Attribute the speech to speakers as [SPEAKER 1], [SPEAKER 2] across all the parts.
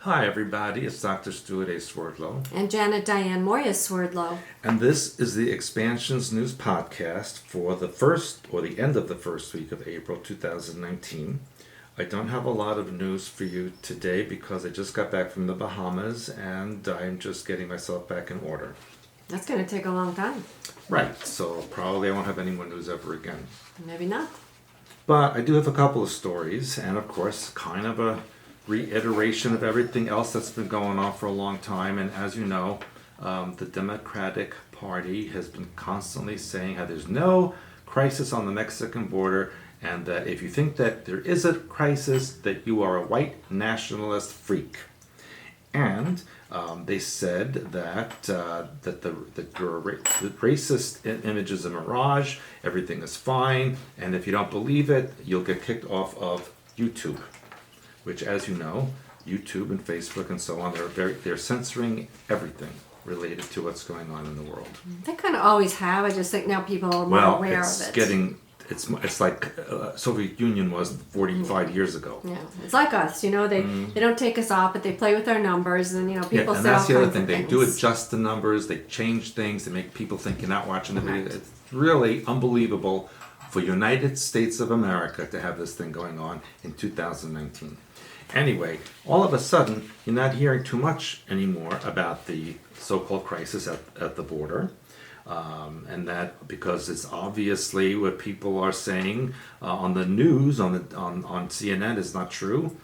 [SPEAKER 1] Hi everybody, it's Dr. Stuart A. Swerdlow.
[SPEAKER 2] And Janet Diane Moya Swerdlow.
[SPEAKER 1] And this is the Expansions News Podcast for the first, or the end of the first week of April 2019. I don't have a lot of news for you today because I just got back from the Bahamas and I'm just getting myself back in order.
[SPEAKER 2] That's going to take a long time.
[SPEAKER 1] Right, so probably I won't have any more news ever again.
[SPEAKER 2] Maybe not.
[SPEAKER 1] But I do have a couple of stories and of course kind of a reiteration of everything else that's been going on for a long time. And as you know, the Democratic Party has been constantly saying how there's no crisis on the Mexican border, and that if you think that there is a crisis, that you are a white nationalist freak. And they said that the racist image is a mirage, everything is fine, and if you don't believe it, you'll get kicked off of YouTube. Which, as you know, YouTube and Facebook and so on, they're censoring everything related to what's going on in the world.
[SPEAKER 2] They kind of always have. I just think now people are more aware of it.
[SPEAKER 1] It's like Soviet Union was 45 years ago.
[SPEAKER 2] Yeah, it's like us. They don't take us off, but they play with their numbers, and people say all kinds of things.
[SPEAKER 1] And that's the other thing. They do adjust the numbers. They change things. They make people think you're not watching the video. It's really unbelievable for United States of America to have this thing going on in 2019. Anyway, all of a sudden, you're not hearing too much anymore about the so-called crisis at the border. And that because it's obviously what people are saying on the news, on CNN is not true.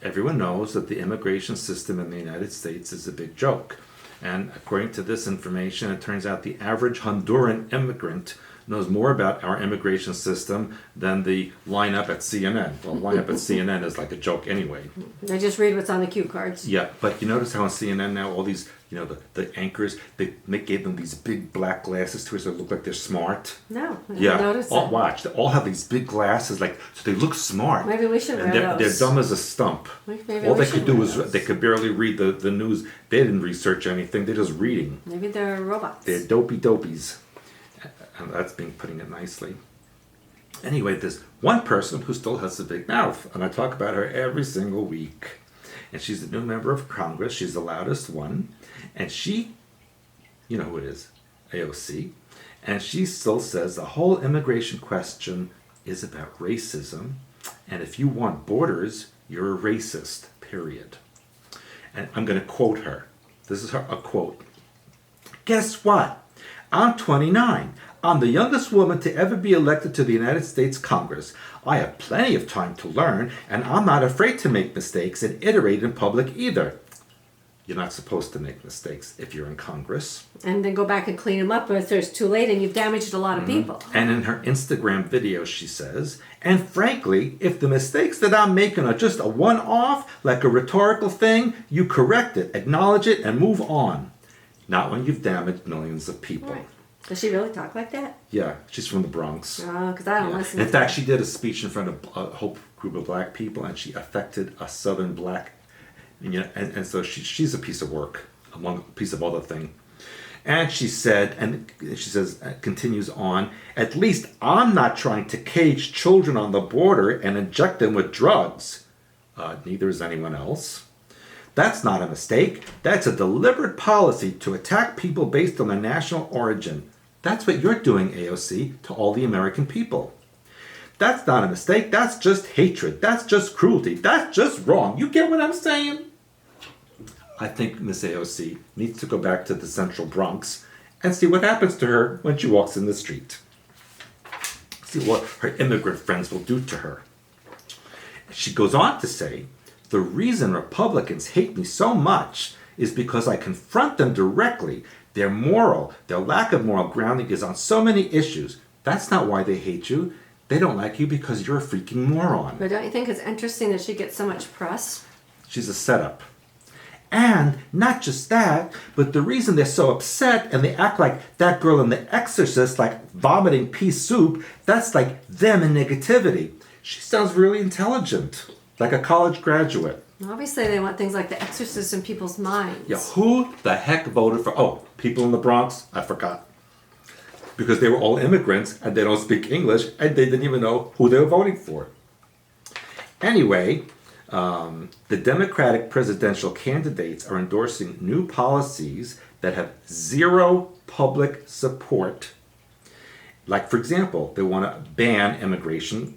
[SPEAKER 1] Everyone knows that the immigration system in the United States is a big joke. And according to this information, it turns out the average Honduran immigrant knows more about our immigration system than the lineup at CNN. Well, lineup at CNN is like a joke anyway.
[SPEAKER 2] They just read what's on the cue cards.
[SPEAKER 1] Yeah, but you notice how on CNN now all these, the anchors, they gave them these big black glasses to it so they look like they're smart.
[SPEAKER 2] No, I didn't notice that.
[SPEAKER 1] Watch, they all have these big glasses, so they look smart.
[SPEAKER 2] Maybe we should wear
[SPEAKER 1] those. They're dumb as a stump. All they could do was, they could barely read the news. They didn't research anything, they're just reading.
[SPEAKER 2] Maybe they're robots.
[SPEAKER 1] They're dopey dopies. And that's putting it nicely. Anyway, there's one person who still has a big mouth, and I talk about her every single week. And she's a new member of Congress. She's the loudest one. And she, you know who it is, AOC. And she still says the whole immigration question is about racism. And if you want borders, you're a racist, period. And I'm going to quote her. This is a quote. Guess what? I'm 29. I'm the youngest woman to ever be elected to the United States Congress. I have plenty of time to learn, and I'm not afraid to make mistakes and iterate in public either. You're not supposed to make mistakes if you're in Congress.
[SPEAKER 2] And then go back and clean them up if it's too late and you've damaged a lot of people.
[SPEAKER 1] And in her Instagram video, she says, and frankly, if the mistakes that I'm making are just a one-off, like a rhetorical thing, you correct it, acknowledge it, and move on. Not when you've damaged millions of people.
[SPEAKER 2] Right. Does she really talk like that?
[SPEAKER 1] Yeah, she's from the Bronx.
[SPEAKER 2] Oh, because I don't listen.
[SPEAKER 1] In fact, she did a speech in front of a whole group of black people, and she affected a Southern black, and so she's a piece of work, among a piece of other thing. And she said, and she says, continues on, at least I'm not trying to cage children on the border and inject them with drugs. Neither is anyone else. That's not a mistake. That's a deliberate policy to attack people based on their national origin. That's what you're doing, AOC, to all the American people. That's not a mistake. That's just hatred. That's just cruelty. That's just wrong. You get what I'm saying? I think Miss AOC needs to go back to the Central Bronx and see what happens to her when she walks in the street. See what her immigrant friends will do to her. She goes on to say, the reason Republicans hate me so much is because I confront them directly. Their lack of moral grounding is on so many issues. That's not why they hate you. They don't like you because you're a freaking moron.
[SPEAKER 2] But don't you think it's interesting that she gets so much press?
[SPEAKER 1] She's a setup. And not just that, but the reason they're so upset and they act like that girl in The Exorcist, like vomiting pea soup, that's like them in negativity. She sounds really intelligent. Like a college graduate.
[SPEAKER 2] Obviously, they want things like The Exorcist in people's minds.
[SPEAKER 1] Yeah, who the heck voted for... Oh, people in the Bronx? I forgot. Because they were all immigrants, and they don't speak English, and they didn't even know who they were voting for. Anyway, The Democratic presidential candidates are endorsing new policies that have zero public support. Like, for example, they want to ban immigration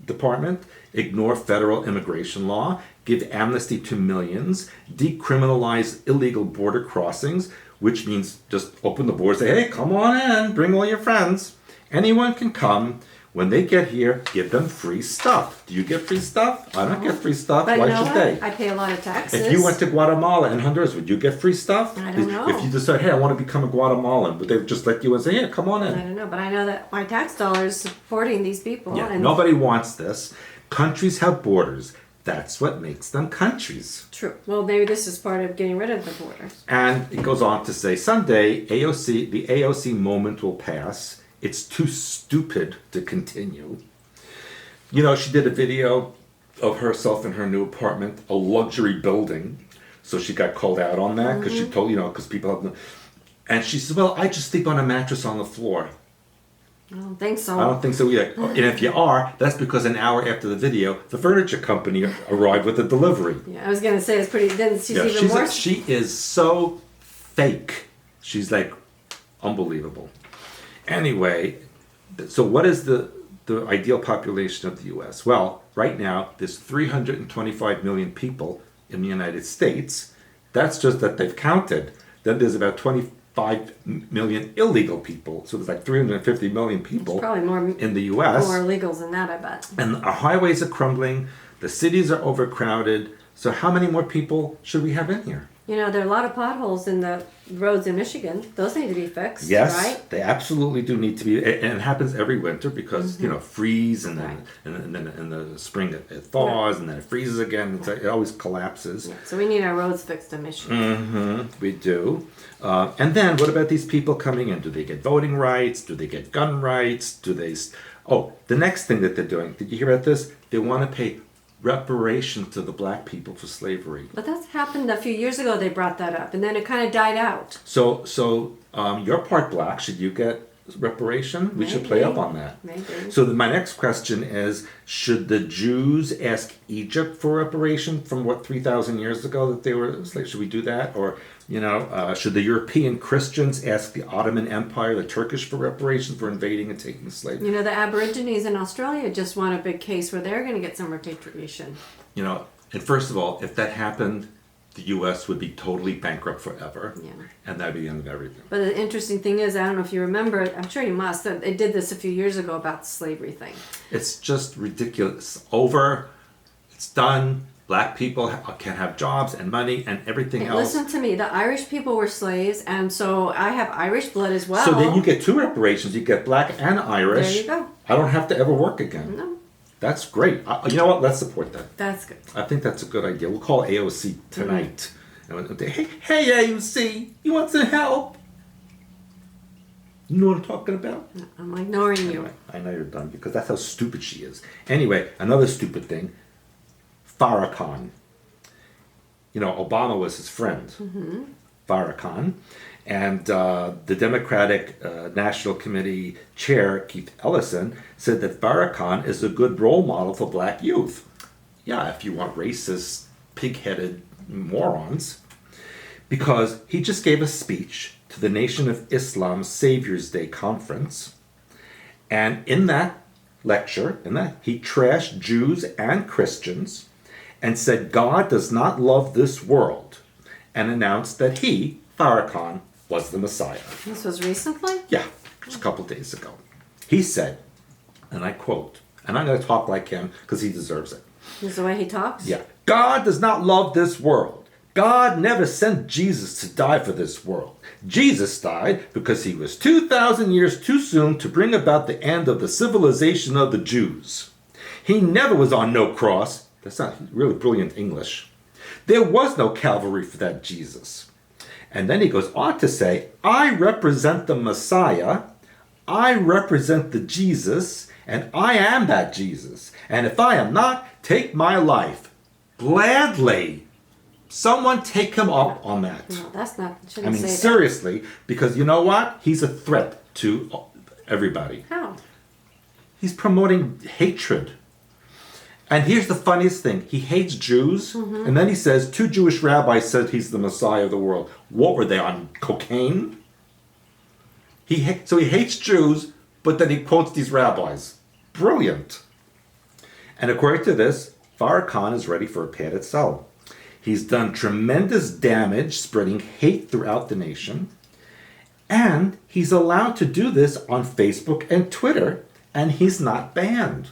[SPEAKER 1] department, ignore federal immigration law, give amnesty to millions, decriminalize illegal border crossings, which means just open the borders, say, hey, come on in, bring all your friends. Anyone can come. When they get here, give them free stuff. Do you get free stuff? I don't get free stuff.
[SPEAKER 2] But
[SPEAKER 1] Why
[SPEAKER 2] you know
[SPEAKER 1] should
[SPEAKER 2] what?
[SPEAKER 1] they?
[SPEAKER 2] I pay a lot of taxes.
[SPEAKER 1] If you went to Guatemala and Honduras, would you get free stuff?
[SPEAKER 2] I don't know.
[SPEAKER 1] If you decide, hey, I want to become a Guatemalan, would they just let you and say, yeah, come on in?
[SPEAKER 2] I don't know, but I know that my tax dollars supporting these people.
[SPEAKER 1] Yeah,
[SPEAKER 2] and
[SPEAKER 1] nobody wants this. Countries have borders. That's what makes them countries.
[SPEAKER 2] True. Well, maybe this is part of getting rid of the borders.
[SPEAKER 1] And it goes on to say, someday the AOC moment will pass. It's too stupid to continue. You know, she did a video of herself in her new apartment, a luxury building. So she got called out on that because she told, because people have, and she said, well, I just sleep on a mattress on the floor.
[SPEAKER 2] I don't think so.
[SPEAKER 1] I don't think so either. And if you are, that's because an hour after the video, the furniture company arrived with a delivery.
[SPEAKER 2] Yeah, I was going to say it's pretty, then she's
[SPEAKER 1] Yeah,
[SPEAKER 2] even worse.
[SPEAKER 1] she is so fake. She's like unbelievable. Anyway, so what is the ideal population of the U.S.? Well, right now, there's 325 million people in the United States. That's just that they've counted. Then there's about 25 million illegal people. So there's like 350 million people
[SPEAKER 2] probably more
[SPEAKER 1] in the U.S.
[SPEAKER 2] More illegals than that, I bet.
[SPEAKER 1] And our highways are crumbling. The cities are overcrowded. So how many more people should we have in here?
[SPEAKER 2] You know, there are a lot of potholes in the roads in Michigan. Those need to be fixed,
[SPEAKER 1] Yes,
[SPEAKER 2] right?
[SPEAKER 1] they absolutely do need to be, and it happens every winter because freeze, and then and then in the spring it thaws, and then it freezes again. It always collapses.
[SPEAKER 2] Yeah, so we need our roads fixed in Michigan.
[SPEAKER 1] We do. And then what about these people coming in? Do they get voting rights? Do they get gun rights? Do they? Oh, the next thing that they're doing. Did you hear about this? They want to pay reparations to the black people for slavery.
[SPEAKER 2] But that's happened a few years ago. They brought that up, and then it kind of died out.
[SPEAKER 1] So you're part black. Should you get reparation? We should play up on that.
[SPEAKER 2] Maybe.
[SPEAKER 1] So my next question is: should the Jews ask Egypt for reparation from 3,000 years ago that they were slaves? Should we do that, or should the European Christians ask the Ottoman Empire, the Turkish, for reparation for invading and taking slaves?
[SPEAKER 2] You know, the Aborigines in Australia just won a big case where they're going to get some repatriation.
[SPEAKER 1] And first of all, if that happened, the U.S. would be totally bankrupt forever, and that'd be the end of everything.
[SPEAKER 2] But the interesting thing is, I don't know if you remember, I'm sure you must, that they did this a few years ago about the slavery thing.
[SPEAKER 1] It's just ridiculous. Over. It's done. Black people can have jobs and money and everything else.
[SPEAKER 2] Listen to me. The Irish people were slaves, and so I have Irish blood as well.
[SPEAKER 1] So then you get two reparations. You get black and Irish.
[SPEAKER 2] There you go.
[SPEAKER 1] I don't have to ever work again.
[SPEAKER 2] No.
[SPEAKER 1] That's great. You know what? Let's support that.
[SPEAKER 2] That's good.
[SPEAKER 1] I think that's a good idea. We'll call AOC tonight. And we'll say, hey, AOC, you want some help? You know what I'm talking about?
[SPEAKER 2] I'm ignoring you.
[SPEAKER 1] I know you're done because that's how stupid she is. Anyway, another stupid thing. Farrakhan. Obama was his friend. Farrakhan. And the Democratic National Committee chair, Keith Ellison, said that Farrakhan is a good role model for black youth. Yeah, if you want racist, pig-headed morons. Because he just gave a speech to the Nation of Islam's Savior's Day conference. And in that lecture, he trashed Jews and Christians and said God does not love this world, and announced that he, Farrakhan, was the Messiah.
[SPEAKER 2] This was recently?
[SPEAKER 1] Yeah, just a couple days ago. He said, and I quote, and I'm going to talk like him because he deserves it.
[SPEAKER 2] This is the way he talks?
[SPEAKER 1] Yeah. God does not love this world. God never sent Jesus to die for this world. Jesus died because he was 2,000 years too soon to bring about the end of the civilization of the Jews. He never was on no cross. That's not really brilliant English. There was no Calvary for that Jesus. And then he goes on to say, I represent the Messiah, I represent the Jesus, and I am that Jesus. And if I am not, take my life. Gladly. Someone take him up on that.
[SPEAKER 2] No, that's not, shouldn't say that.
[SPEAKER 1] Seriously, because you know what? He's a threat to everybody.
[SPEAKER 2] How?
[SPEAKER 1] He's promoting hatred. And here's the funniest thing. He hates Jews, and then he says 2 Jewish rabbis said he's the Messiah of the world. What were they, on cocaine? So he hates Jews, but then he quotes these rabbis. Brilliant. And according to this, Farrakhan is ready for a padded cell. He's done tremendous damage spreading hate throughout the nation. And he's allowed to do this on Facebook and Twitter, and he's not banned.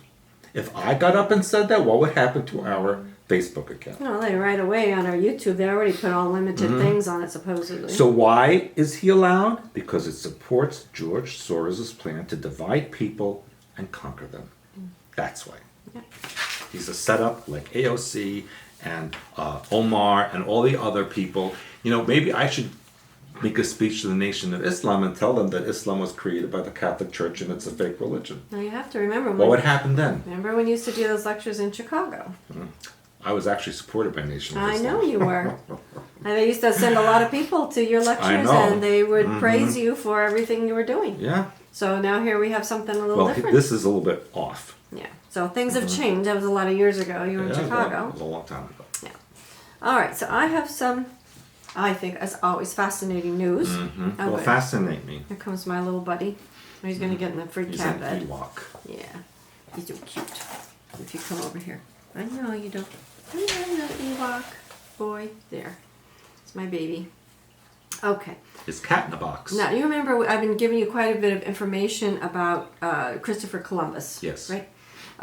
[SPEAKER 1] If I got up and said that, what would happen to our Facebook account?
[SPEAKER 2] Well, they right away on our YouTube, they already put all limited things on it, supposedly.
[SPEAKER 1] So why is he allowed? Because it supports George Soros' plan to divide people and conquer them. That's why.
[SPEAKER 2] Yeah.
[SPEAKER 1] He's a setup like AOC and Omar and all the other people. You know, maybe I should make a speech to the Nation of Islam and tell them that Islam was created by the Catholic Church and it's a fake religion.
[SPEAKER 2] Now you have to remember.
[SPEAKER 1] What would happen then?
[SPEAKER 2] Remember when you used to do those lectures in Chicago?
[SPEAKER 1] I was actually supported by Nation of
[SPEAKER 2] I
[SPEAKER 1] Islam.
[SPEAKER 2] know you were. And they used to send a lot of people to your lectures,
[SPEAKER 1] I know.
[SPEAKER 2] and they would praise you for everything you were doing.
[SPEAKER 1] Yeah.
[SPEAKER 2] So now here we have something a little
[SPEAKER 1] Well,
[SPEAKER 2] different.
[SPEAKER 1] this is a little bit off.
[SPEAKER 2] Yeah. So things have changed. That was a lot of years ago. You were in
[SPEAKER 1] Yeah,
[SPEAKER 2] Chicago.
[SPEAKER 1] It was a long time ago.
[SPEAKER 2] Yeah. All right. So I have some, I think, as always, fascinating news. Oh,
[SPEAKER 1] Well,
[SPEAKER 2] good.
[SPEAKER 1] fascinate me.
[SPEAKER 2] Here comes my little buddy. He's going to get in the free
[SPEAKER 1] He's
[SPEAKER 2] cat
[SPEAKER 1] an
[SPEAKER 2] bed.
[SPEAKER 1] Ewok.
[SPEAKER 2] Yeah. He's so cute. If you come over here. I know you don't. I know Ewok. Boy. There. It's my baby. Okay.
[SPEAKER 1] It's cat in the box.
[SPEAKER 2] Now, you remember I've been giving you quite a bit of information about Christopher Columbus.
[SPEAKER 1] Yes.
[SPEAKER 2] Right?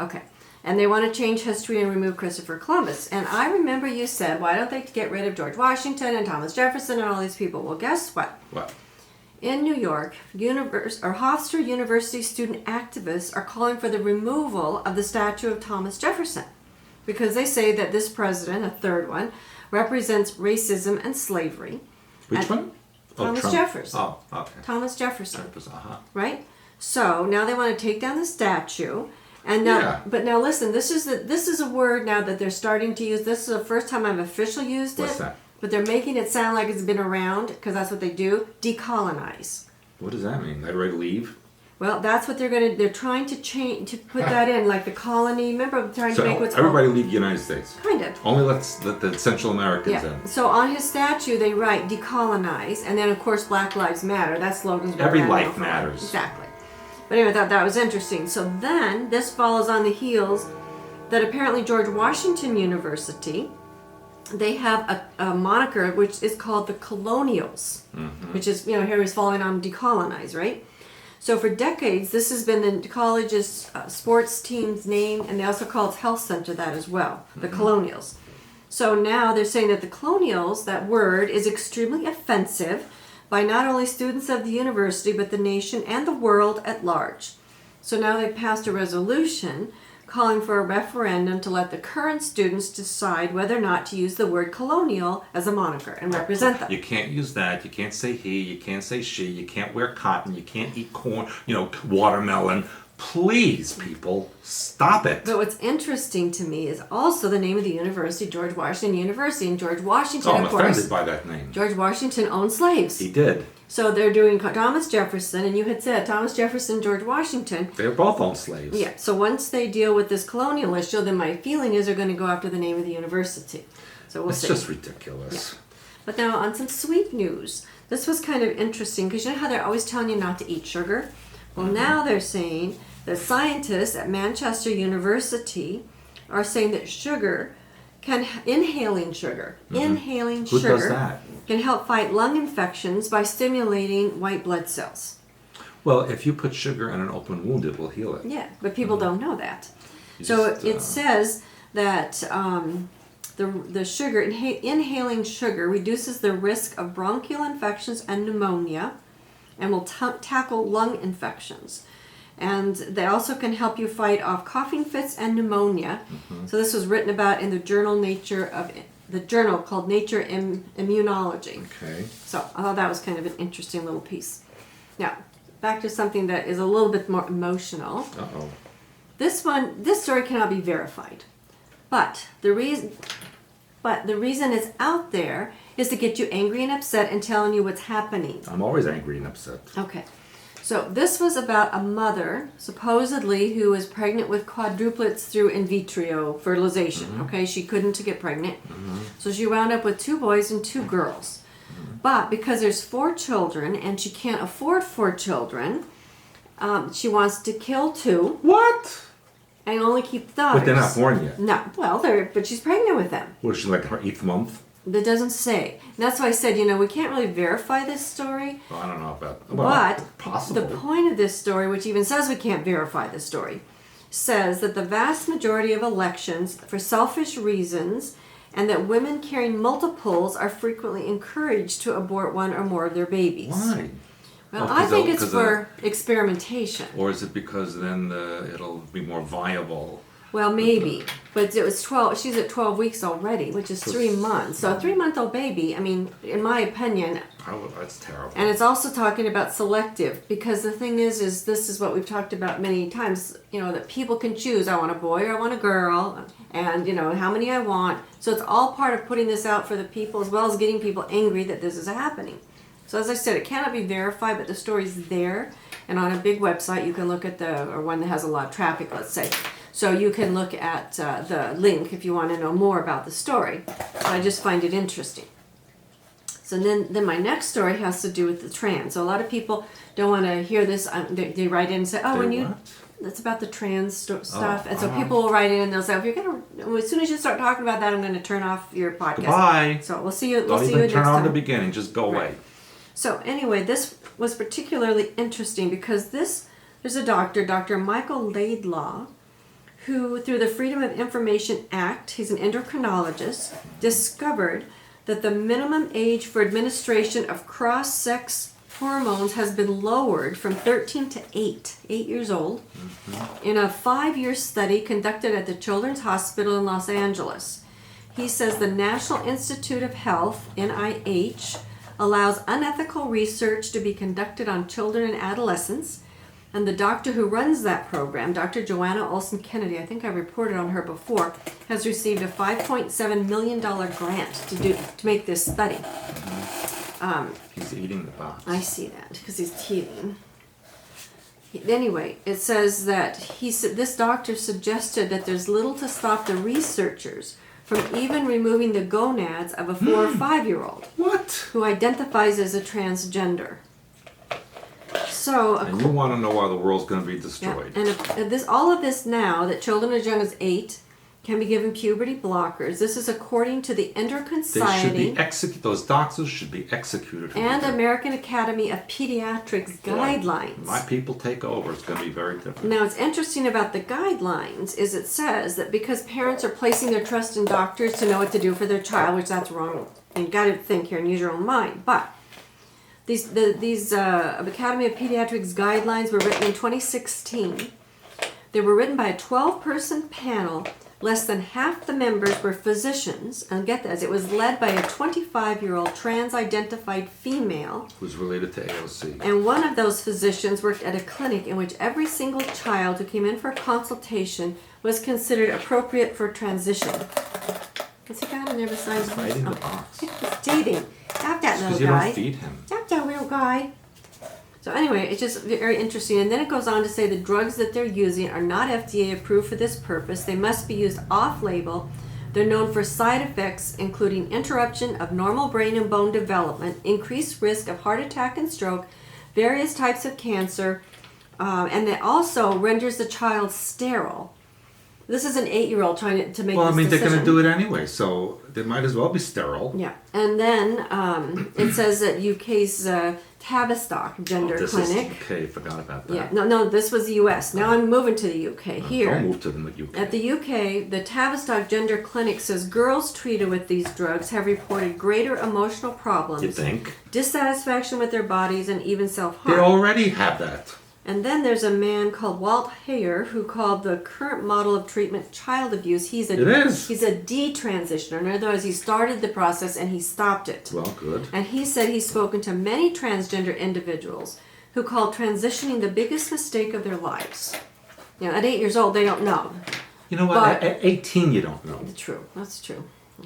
[SPEAKER 2] Okay. And they want to change history and remove Christopher Columbus. And I remember you said, why don't they get rid of George Washington and Thomas Jefferson and all these people? Well, guess what?
[SPEAKER 1] What?
[SPEAKER 2] In New York, Hofstra University student activists are calling for the removal of the statue of Thomas Jefferson because they say that this president, a third one, represents racism and slavery.
[SPEAKER 1] Which
[SPEAKER 2] And
[SPEAKER 1] one?
[SPEAKER 2] Thomas
[SPEAKER 1] Trump.
[SPEAKER 2] Jefferson.
[SPEAKER 1] Oh, okay.
[SPEAKER 2] Thomas Jefferson.
[SPEAKER 1] Uh-huh.
[SPEAKER 2] Right? So now they want to take down the statue. And now,
[SPEAKER 1] Yeah.
[SPEAKER 2] but now listen, this is a word now that they're starting to use. This is the first time I've officially used it.
[SPEAKER 1] What's that?
[SPEAKER 2] But they're making it sound like it's been around because that's what they do. Decolonize.
[SPEAKER 1] What does that mean? I'd ready to leave?
[SPEAKER 2] Well, that's what they're trying to change, to put that in, like the colony. Remember, I'm trying
[SPEAKER 1] So
[SPEAKER 2] to make what's
[SPEAKER 1] everybody
[SPEAKER 2] called,
[SPEAKER 1] leave the United States.
[SPEAKER 2] kind of.
[SPEAKER 1] Only let the Central Americans
[SPEAKER 2] Yeah.
[SPEAKER 1] in.
[SPEAKER 2] So on his statue, they write decolonize, and then of course Black Lives Matter. That slogan's been
[SPEAKER 1] Every
[SPEAKER 2] around
[SPEAKER 1] life
[SPEAKER 2] now for-
[SPEAKER 1] matters.
[SPEAKER 2] Exactly. But anyway, I thought that was interesting. So then this follows on the heels that apparently George Washington University, they have a moniker which is called the Colonials, which is, here he's falling on decolonize, right? So for decades, this has been the college's sports team's name, and they also call its health center that as well, the Colonials. So now they're saying that the Colonials, that word, is extremely offensive by not only students of the university, but the nation and the world at large. So now they've passed a resolution calling for a referendum to let the current students decide whether or not to use the word colonial as a moniker and represent them.
[SPEAKER 1] You can't use that. You can't say he. You can't say she. You can't wear cotton. You can't eat corn. Watermelon. Please, people, stop it.
[SPEAKER 2] But what's interesting to me is also the name of the university, George Washington University. And George Washington,
[SPEAKER 1] I'm
[SPEAKER 2] of course,
[SPEAKER 1] offended by that name.
[SPEAKER 2] George Washington owned slaves.
[SPEAKER 1] He did.
[SPEAKER 2] So they're doing Thomas Jefferson, and you had said Thomas Jefferson, George Washington.
[SPEAKER 1] They were both owned slaves.
[SPEAKER 2] Yeah, so once they deal with this colonial issue, then my feeling is they're going to go after the name of the university. So we'll
[SPEAKER 1] It's
[SPEAKER 2] see.
[SPEAKER 1] just ridiculous.
[SPEAKER 2] Yeah. But now on some sweet news. This was kind of interesting because you know how they're always telling you not to eat sugar? Well, now they're saying that scientists at Manchester University are saying that inhaling sugar,
[SPEAKER 1] Who does that?
[SPEAKER 2] can help fight lung infections by stimulating white blood cells.
[SPEAKER 1] Well, if you put sugar in an open wound, it will heal it.
[SPEAKER 2] Yeah, but people don't know that.
[SPEAKER 1] You
[SPEAKER 2] So
[SPEAKER 1] just,
[SPEAKER 2] it says that the sugar, inhaling sugar reduces the risk of bronchial infections and pneumonia and will tackle lung infections. And they also can help you fight off coughing fits and pneumonia. So this was written about in the journal called Nature Immunology.
[SPEAKER 1] Okay.
[SPEAKER 2] So I thought that was kind of an interesting little piece. Now, back to something that is a little bit more emotional.
[SPEAKER 1] Uh-oh.
[SPEAKER 2] This story cannot be verified, but the reason it's out there is to get you angry and upset and telling you what's happening.
[SPEAKER 1] I'm always angry and upset.
[SPEAKER 2] Okay, So this was about a mother, supposedly, who was pregnant with quadruplets through in vitro fertilization. Okay, she couldn't get pregnant. So she wound up with 2 boys and 2 girls. But because there's 4 children and she can't afford 4 children, she wants to kill 2
[SPEAKER 1] What?
[SPEAKER 2] and only keep the daughters.
[SPEAKER 1] But they're not born yet.
[SPEAKER 2] No, well, but she's pregnant with them.
[SPEAKER 1] Was she like her 8th month?
[SPEAKER 2] That doesn't say. And that's why I said, we can't really verify this story.
[SPEAKER 1] Well, I don't know about that.
[SPEAKER 2] But
[SPEAKER 1] possible.
[SPEAKER 2] the point of this story, which even says we can't verify this story, says that the vast majority of elections for selfish reasons and that women carrying multiples are frequently encouraged to abort 1 or more of their babies.
[SPEAKER 1] Why?
[SPEAKER 2] Well, I think it's for experimentation.
[SPEAKER 1] Or is it because then it'll be more viable?
[SPEAKER 2] Well, maybe. But it was 12. She's at 12 weeks already, which is 3 months. So a 3-month-old baby, I mean, in my opinion.
[SPEAKER 1] Oh, that's terrible.
[SPEAKER 2] And it's also talking about selective, because the thing is this is what we've talked about many times, that people can choose. I want a boy or I want a girl, and, how many I want. So it's all part of putting this out for the people, as well as getting people angry that this is happening. So as I said, it cannot be verified, but the story's there. And on a big website, you can look at or one that has a lot of traffic, let's say. So you can look at the link if you want to know more about the story. I just find it interesting. So then my next story has to do with the trans. So a lot of people don't want to hear this. They write in and say, that's about the trans stuff. And so people will write in and they'll say, as soon as you start talking about that, I'm going to turn off your podcast.
[SPEAKER 1] Bye.
[SPEAKER 2] So we'll see you.
[SPEAKER 1] Don't
[SPEAKER 2] see
[SPEAKER 1] even
[SPEAKER 2] you next
[SPEAKER 1] turn on
[SPEAKER 2] time.
[SPEAKER 1] the beginning. Just go away.
[SPEAKER 2] So anyway, this was particularly interesting because there's a doctor, Dr. Michael Laidlaw, who, through the Freedom of Information Act, he's an endocrinologist, discovered that the minimum age for administration of cross-sex hormones has been lowered from 13 to 8 years old, in a 5-year study conducted at the Children's Hospital in Los Angeles. He says the National Institute of Health, NIH, allows unethical research to be conducted on children and adolescents. And the doctor who runs that program, Dr. Joanna Olson Kennedy, I think I reported on her before, has received a $5.7 million grant to make this study.
[SPEAKER 1] He's eating the box.
[SPEAKER 2] I see that because he's teething. Anyway, it says that this doctor suggested that there's little to stop the researchers from even removing the gonads of a 4 or 5-year-old.
[SPEAKER 1] What?
[SPEAKER 2] Who identifies as a transgender. So,
[SPEAKER 1] and you want to know why the world's going to be destroyed.
[SPEAKER 2] Yeah, and all of this now, that children as young as 8 can be given puberty blockers. This is according to the Endocrine Society.
[SPEAKER 1] Those doctors should be executed.
[SPEAKER 2] And American Academy of Pediatrics guidelines.
[SPEAKER 1] My people take over. It's going to be very different.
[SPEAKER 2] Now, what's interesting about the guidelines is it says that because parents are placing their trust in doctors to know what to do for their child, which that's wrong. You've got to think here and use your own mind. But these Academy of Pediatrics guidelines were written in 2016. They were written by a 12-person panel. Less than half the members were physicians, and get this, it was led by a 25-year-old trans-identified female.
[SPEAKER 1] Who's related to AOC.
[SPEAKER 2] And one of those physicians worked at a clinic in which every single child who came in for a consultation was considered appropriate for transition. What's he got in there besides?
[SPEAKER 1] He's biting the box.
[SPEAKER 2] He's teething. Stop that little
[SPEAKER 1] guy. Because you don't feed him.
[SPEAKER 2] Stop that little guy. So anyway, it's just very interesting. And then it goes on to say the drugs that they're using are not FDA approved for this purpose. They must be used off-label. They're known for side effects, including interruption of normal brain and bone development, increased risk of heart attack and stroke, various types of cancer, and it also renders the child sterile. This is an 8-year-old trying to make this decision.
[SPEAKER 1] Well, I mean, they're going to do it anyway, so they might as well be sterile.
[SPEAKER 2] Yeah. And then it says that UK's Tavistock Gender Clinic.
[SPEAKER 1] Is UK, forgot about that.
[SPEAKER 2] Yeah. No, this was the US. Now I'm moving to the UK here.
[SPEAKER 1] Don't move to the UK.
[SPEAKER 2] At the UK, the Tavistock Gender Clinic says girls treated with these drugs have reported greater emotional problems.
[SPEAKER 1] You think?
[SPEAKER 2] Dissatisfaction with their bodies and even self-harm.
[SPEAKER 1] They already have that.
[SPEAKER 2] And then there's a man called Walt Heyer who called the current model of treatment child abuse. He's a detransitioner. In other words, he started the process and he stopped it.
[SPEAKER 1] Well, good.
[SPEAKER 2] And he said he's spoken to many transgender individuals who call transitioning the biggest mistake of their lives. You know, at 8 years old, they don't know.
[SPEAKER 1] You know what? At 18, you don't know.
[SPEAKER 2] True. That's true.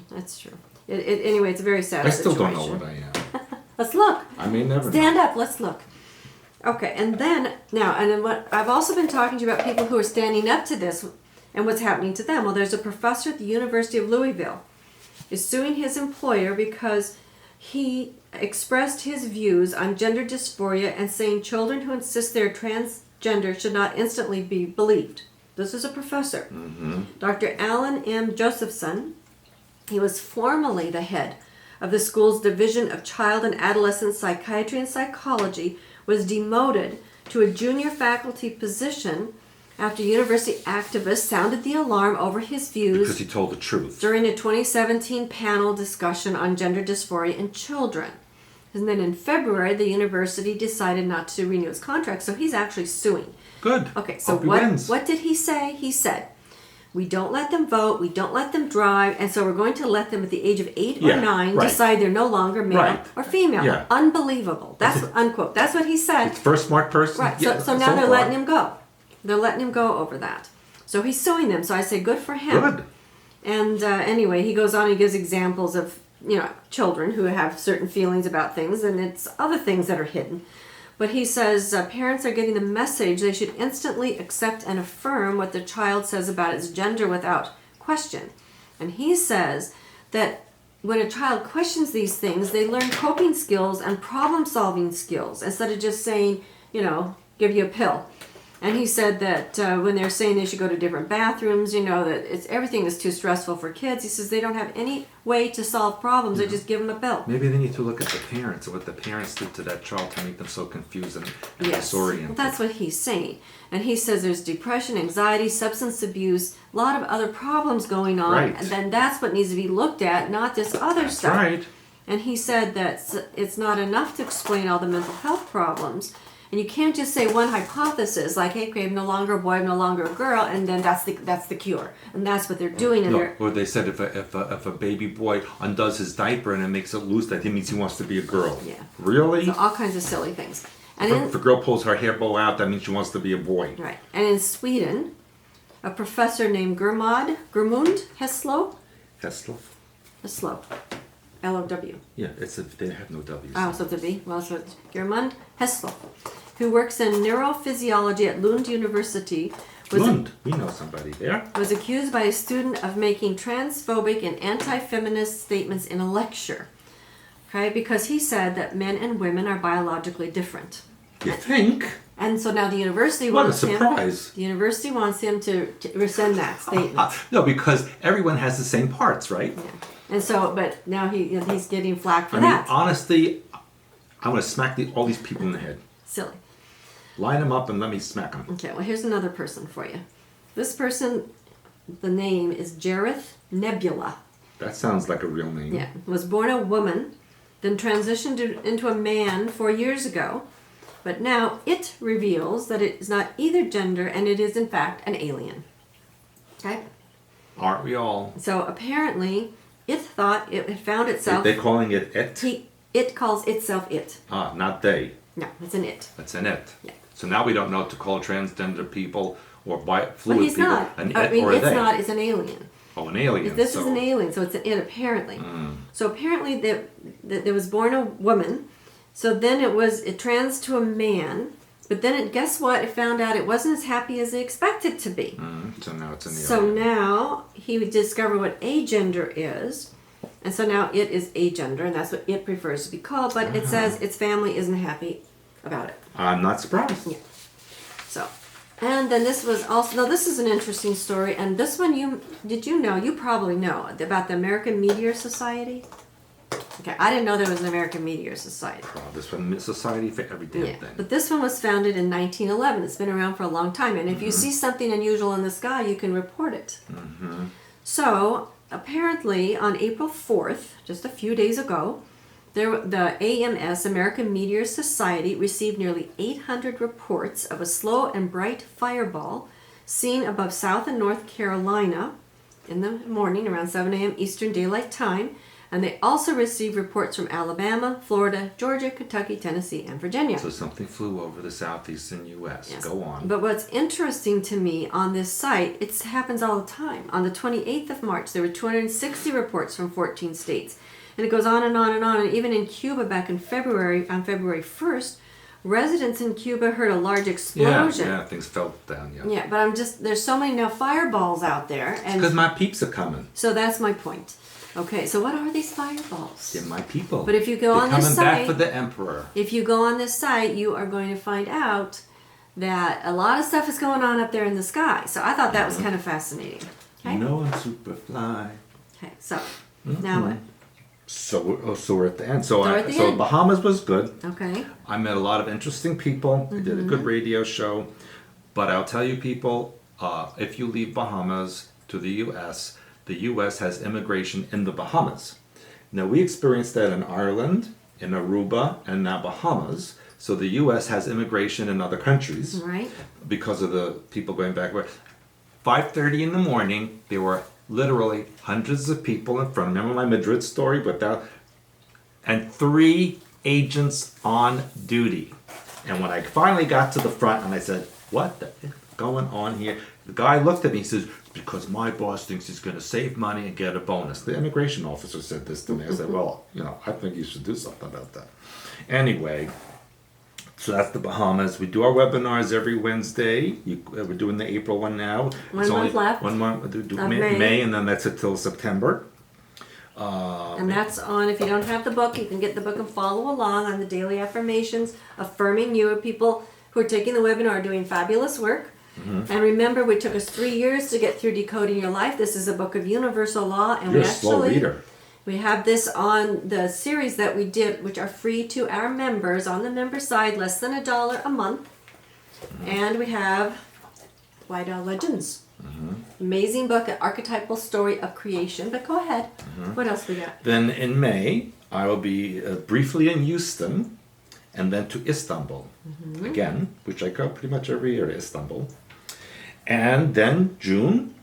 [SPEAKER 2] That's true. Anyway, it's a very sad
[SPEAKER 1] situation.
[SPEAKER 2] situation.
[SPEAKER 1] I still don't know what I am.
[SPEAKER 2] Let's look.
[SPEAKER 1] I may never
[SPEAKER 2] Stand up. Let's look. Okay, and then now, and then what I've also been talking to you about people who are standing up to this and what's happening to them. Well, there's a professor at the University of Louisville is suing his employer because he expressed his views on gender dysphoria and saying children who insist they're transgender should not instantly be believed. This is a professor. Dr. Alan M. Josephson, he was formerly the head of the school's Division of Child and Adolescent Psychiatry and Psychology, was demoted to a junior faculty position after university activists sounded the alarm over his views
[SPEAKER 1] Because he told the truth.
[SPEAKER 2] during a 2017 panel discussion on gender dysphoria in children. And then in February, the university decided not to renew his contract, so he's actually suing.
[SPEAKER 1] Good.
[SPEAKER 2] Okay, so
[SPEAKER 1] Hope he wins.
[SPEAKER 2] what did he say? He said, we don't let them vote, we don't let them drive, and so we're going to let them at the age of 8 or 9
[SPEAKER 1] right.
[SPEAKER 2] decide they're no longer male
[SPEAKER 1] Right.
[SPEAKER 2] or female.
[SPEAKER 1] Yeah.
[SPEAKER 2] Unbelievable. That's unquote. That's what he said.
[SPEAKER 1] First smart person.
[SPEAKER 2] Right.
[SPEAKER 1] Yeah,
[SPEAKER 2] So now they're
[SPEAKER 1] far.
[SPEAKER 2] letting him go. They're letting him go over that. So he's suing them. So I say good for him.
[SPEAKER 1] Good.
[SPEAKER 2] And anyway, he goes on and gives examples of, children who have certain feelings about things, and it's other things that are hidden. But he says parents are getting the message they should instantly accept and affirm what the child says about its gender without question. And he says that when a child questions these things, they learn coping skills and problem-solving skills instead of just saying, give you a pill. And he said that when they're saying they should go to different bathrooms, that everything is too stressful for kids. He says they don't have any way to solve problems. They just give them a pill.
[SPEAKER 1] Maybe they need to look at the parents and what the parents did to that child to make them so confused and disoriented.
[SPEAKER 2] Well, that's what he's saying. And he says there's depression, anxiety, substance abuse, a lot of other problems going on.
[SPEAKER 1] Right.
[SPEAKER 2] And then that's what needs to be looked at, not this other
[SPEAKER 1] That's
[SPEAKER 2] stuff.
[SPEAKER 1] right.
[SPEAKER 2] And he said that it's not enough to explain all the mental health problems. And you can't just say one hypothesis, like, hey, I'm no longer a boy, I'm no longer a girl, and then that's the cure. And that's what they're doing. And
[SPEAKER 1] Or they said if a baby boy undoes his diaper and it makes it loose, that means he wants to be a girl.
[SPEAKER 2] Yeah.
[SPEAKER 1] Really?
[SPEAKER 2] So all kinds of silly things. And
[SPEAKER 1] If a girl pulls her hair bow out, that means she wants to be a boy.
[SPEAKER 2] right. And in Sweden, a professor named Gurmund Heslow, L-O-W.
[SPEAKER 1] Yeah, they have no W's.
[SPEAKER 2] Oh, so to be. Well, so it's Gurmund Heslow, who works in neurophysiology at Lund University,
[SPEAKER 1] We know somebody there.
[SPEAKER 2] was accused by a student of making transphobic and anti-feminist statements in a lecture. Okay, because he said that men and women are biologically different.
[SPEAKER 1] You think?
[SPEAKER 2] And so now the university
[SPEAKER 1] What a
[SPEAKER 2] wants him.
[SPEAKER 1] surprise.
[SPEAKER 2] The university wants him to rescind that statement.
[SPEAKER 1] No, because everyone has the same parts, right?
[SPEAKER 2] Yeah. And so, but now he's getting flack for
[SPEAKER 1] I mean,
[SPEAKER 2] that.
[SPEAKER 1] honestly, I want to smack all these people in the head.
[SPEAKER 2] Silly.
[SPEAKER 1] Line them up and let me smack them.
[SPEAKER 2] Okay, well, here's another person for you. This person, the name is Jareth Nebula.
[SPEAKER 1] That sounds like a real name.
[SPEAKER 2] Yeah, was born a woman, then transitioned into a man 4 years ago. But now it reveals that it is not either gender and it is in fact an alien. Okay?
[SPEAKER 1] Aren't we all?
[SPEAKER 2] So apparently it thought it had found itself.
[SPEAKER 1] They're calling it it?
[SPEAKER 2] It calls itself it.
[SPEAKER 1] Ah, not they.
[SPEAKER 2] No, it's an it.
[SPEAKER 1] That's an it.
[SPEAKER 2] Yeah.
[SPEAKER 1] So now we don't know to call transgender people or
[SPEAKER 2] But
[SPEAKER 1] fluid
[SPEAKER 2] he's
[SPEAKER 1] people
[SPEAKER 2] not.
[SPEAKER 1] an
[SPEAKER 2] I
[SPEAKER 1] it
[SPEAKER 2] mean,
[SPEAKER 1] or a
[SPEAKER 2] it's
[SPEAKER 1] they.
[SPEAKER 2] not. It's an alien.
[SPEAKER 1] Oh, an alien.
[SPEAKER 2] This is an alien, so it's an it apparently. So apparently that there was born a woman. So then it trans to a man. But then guess what? It found out it wasn't as happy as they expected to be.
[SPEAKER 1] So now it's an alien.
[SPEAKER 2] So now he would discover what agender is. And so now it is agender, and that's what it prefers to be called. But it says its family isn't happy about it.
[SPEAKER 1] I'm not surprised.
[SPEAKER 2] Yeah. So, and then this was also, now this is an interesting story, and this one you probably know about the American Meteor Society. Okay, I didn't know there was an American Meteor Society.
[SPEAKER 1] Oh, this one, Society for every damn
[SPEAKER 2] Yeah,
[SPEAKER 1] thing.
[SPEAKER 2] but this one was founded in 1911. It's been around for a long time, and if you see something unusual in the sky, you can report it. So, apparently on April 4th, just a few days ago, the AMS, American Meteor Society, received nearly 800 reports of a slow and bright fireball seen above South and North Carolina in the morning around 7 a.m. Eastern Daylight Time. And they also received reports from Alabama, Florida, Georgia, Kentucky, Tennessee, and Virginia.
[SPEAKER 1] So something flew over the southeastern U.S.
[SPEAKER 2] Yes.
[SPEAKER 1] Go on.
[SPEAKER 2] But what's interesting to me on this site, it happens all the time. On the 28th of March, there were 260 reports from 14 states. And it goes on and on and on. And even in Cuba back in February, on February 1st, residents in Cuba heard a large explosion.
[SPEAKER 1] Yeah, things fell down, yeah.
[SPEAKER 2] Yeah, but there's so many now fireballs out there.
[SPEAKER 1] Because my peeps are coming.
[SPEAKER 2] So that's my point. Okay, so what are these fireballs?
[SPEAKER 1] They're my people.
[SPEAKER 2] But if you go on this
[SPEAKER 1] coming
[SPEAKER 2] site,
[SPEAKER 1] back for the emperor.
[SPEAKER 2] if you go on this site, you are going to find out that a lot of stuff is going on up there in the sky. So I thought that was kind of fascinating. Okay?
[SPEAKER 1] You know I'm Superfly.
[SPEAKER 2] Okay, so now what?
[SPEAKER 1] So we're at the end. So
[SPEAKER 2] we're at the end.
[SPEAKER 1] Bahamas was good.
[SPEAKER 2] Okay.
[SPEAKER 1] I met a lot of interesting people. I did a good radio show. But I'll tell you people, if you leave Bahamas to the U.S., the U.S. has immigration in the Bahamas. Now, we experienced that in Ireland, in Aruba, and now Bahamas. So the U.S. has immigration in other countries.
[SPEAKER 2] Right.
[SPEAKER 1] Because of the people going back. 5:30 in the morning, there were literally hundreds of people in front. Remember my Madrid story? And 3 agents on duty. And when I finally got to the front and I said, what the heck is going on here? The guy looked at me and says, because my boss thinks he's going to save money and get a bonus. The immigration officer said this to me. I said, well, I think you should do something about that. Anyway, so that's the Bahamas. We do our webinars every Wednesday. We're doing the April one now.
[SPEAKER 2] One month left.
[SPEAKER 1] 1 month. Do
[SPEAKER 2] Of
[SPEAKER 1] May, and then that's it till September.
[SPEAKER 2] And that's on, if you don't have the book, you can get the book and follow along on the daily affirmations, affirming you. People who are taking the webinar are doing fabulous work. And remember, it took us 3 years to get through Decoding Your Life. This is a book of universal law. And
[SPEAKER 1] You're a slow reader.
[SPEAKER 2] We have this on the series that we did, which are free to our members on the member side, less than $1 a month. And we have White Owl Legends. Amazing book, an archetypal story of creation. But go ahead. What else we got?
[SPEAKER 1] Then in May, I will be briefly in Houston, and then to Istanbul again, which I go pretty much every year to Istanbul. And then June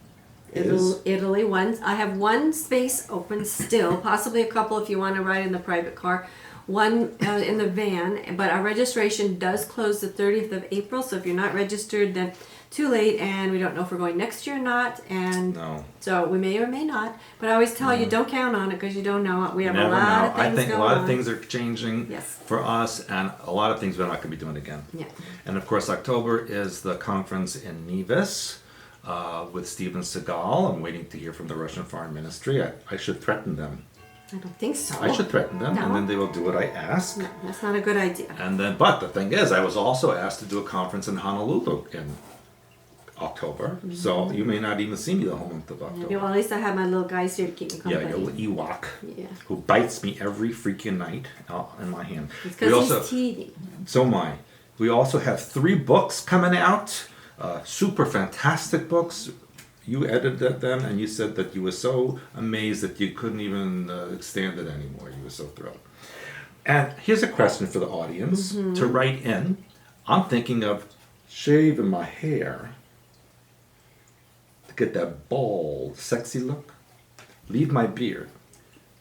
[SPEAKER 1] is
[SPEAKER 2] Italy. I have one space open still, possibly a couple if you want to ride in the private car. One in the van, but our registration does close the 30th of April. So if you're not registered, then too late, and we don't know if we're going next year or not. And
[SPEAKER 1] no.
[SPEAKER 2] So we may or may not. But I always tell you, don't count on it because you don't know. We have a lot of things
[SPEAKER 1] I think
[SPEAKER 2] going
[SPEAKER 1] a lot
[SPEAKER 2] on.
[SPEAKER 1] of things are changing
[SPEAKER 2] Yes.
[SPEAKER 1] for us, and a lot of things we're not going to be doing again.
[SPEAKER 2] Yeah.
[SPEAKER 1] And of course, October is the conference in Nevis with Steven Seagal. I'm waiting to hear from the Russian Foreign Ministry. I should threaten them.
[SPEAKER 2] I don't think so.
[SPEAKER 1] I should threaten them,
[SPEAKER 2] No.
[SPEAKER 1] and then they will do what I ask.
[SPEAKER 2] No, that's not a good idea.
[SPEAKER 1] And then, but the thing is, I was also asked to do a conference in Honolulu in October. So you may not even see me the whole month of October.
[SPEAKER 2] Yeah, well, at least I have my little guys here to keep me company.
[SPEAKER 1] Yeah, your little Ewok,
[SPEAKER 2] Yeah.
[SPEAKER 1] who bites me every freaking night in my hand.
[SPEAKER 2] It's because he's teething.
[SPEAKER 1] So am I. We also have 3 books coming out, super fantastic books. You edited them, and you said that you were so amazed that you couldn't even stand it anymore. You were so thrilled. And here's a question for the audience to write in. I'm thinking of shaving my hair to get that bald, sexy look. Leave my beard.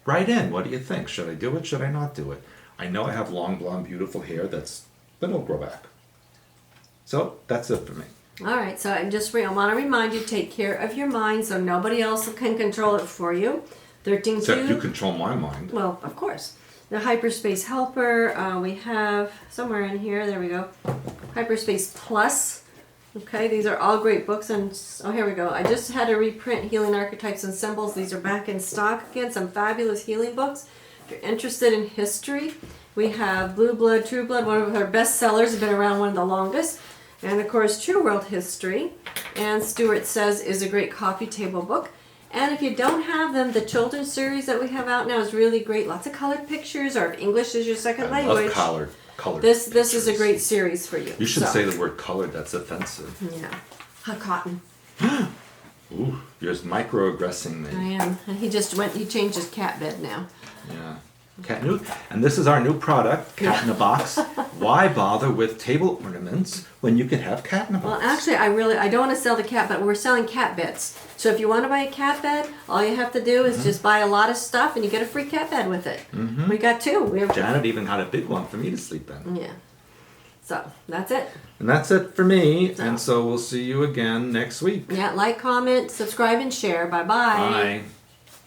[SPEAKER 1] Write in. What do you think? Should I do it? Should I not do it? I know I have long, blonde, beautiful hair but it'll grow back. So that's it for me.
[SPEAKER 2] All right, so I want to remind you, take care of your mind so nobody else can control it for you. 13.2.
[SPEAKER 1] Except you control my mind.
[SPEAKER 2] Well, of course. The Hyperspace Helper, we have somewhere in here, there we go. Hyperspace Plus. Okay, these are all great books. And here we go. I just had to reprint Healing Archetypes and Symbols. These are back in stock again. Some fabulous healing books. If you're interested in history, we have Blue Blood, True Blood, one of our best sellers, been around one of the longest. And of course, True World History. And Stuart Says is a great coffee table book. And if you don't have them, the children's series that we have out now is really great. Lots of colored pictures, or if English is your second language.
[SPEAKER 1] I love colored
[SPEAKER 2] This
[SPEAKER 1] pictures.
[SPEAKER 2] is a great series for you.
[SPEAKER 1] You should say the word colored. That's offensive.
[SPEAKER 2] Yeah. Hot cotton.
[SPEAKER 1] Ooh, you're microaggressing me.
[SPEAKER 2] I am. And he changed his cat bed now.
[SPEAKER 1] Yeah. And this is our new product, Cat in a Box. Why bother with table ornaments when you can have cat in a box?
[SPEAKER 2] Well, actually, I don't want to sell the cat, but we're selling cat beds. So if you want to buy a cat bed, all you have to do is just buy a lot of stuff and you get a free cat bed with it. We got 2.
[SPEAKER 1] Janet even had a big one for me to sleep in.
[SPEAKER 2] Yeah. So that's it.
[SPEAKER 1] And that's it for me. And so we'll see you again next week.
[SPEAKER 2] Yeah, like, comment, subscribe, and share. Bye-bye.
[SPEAKER 1] Bye.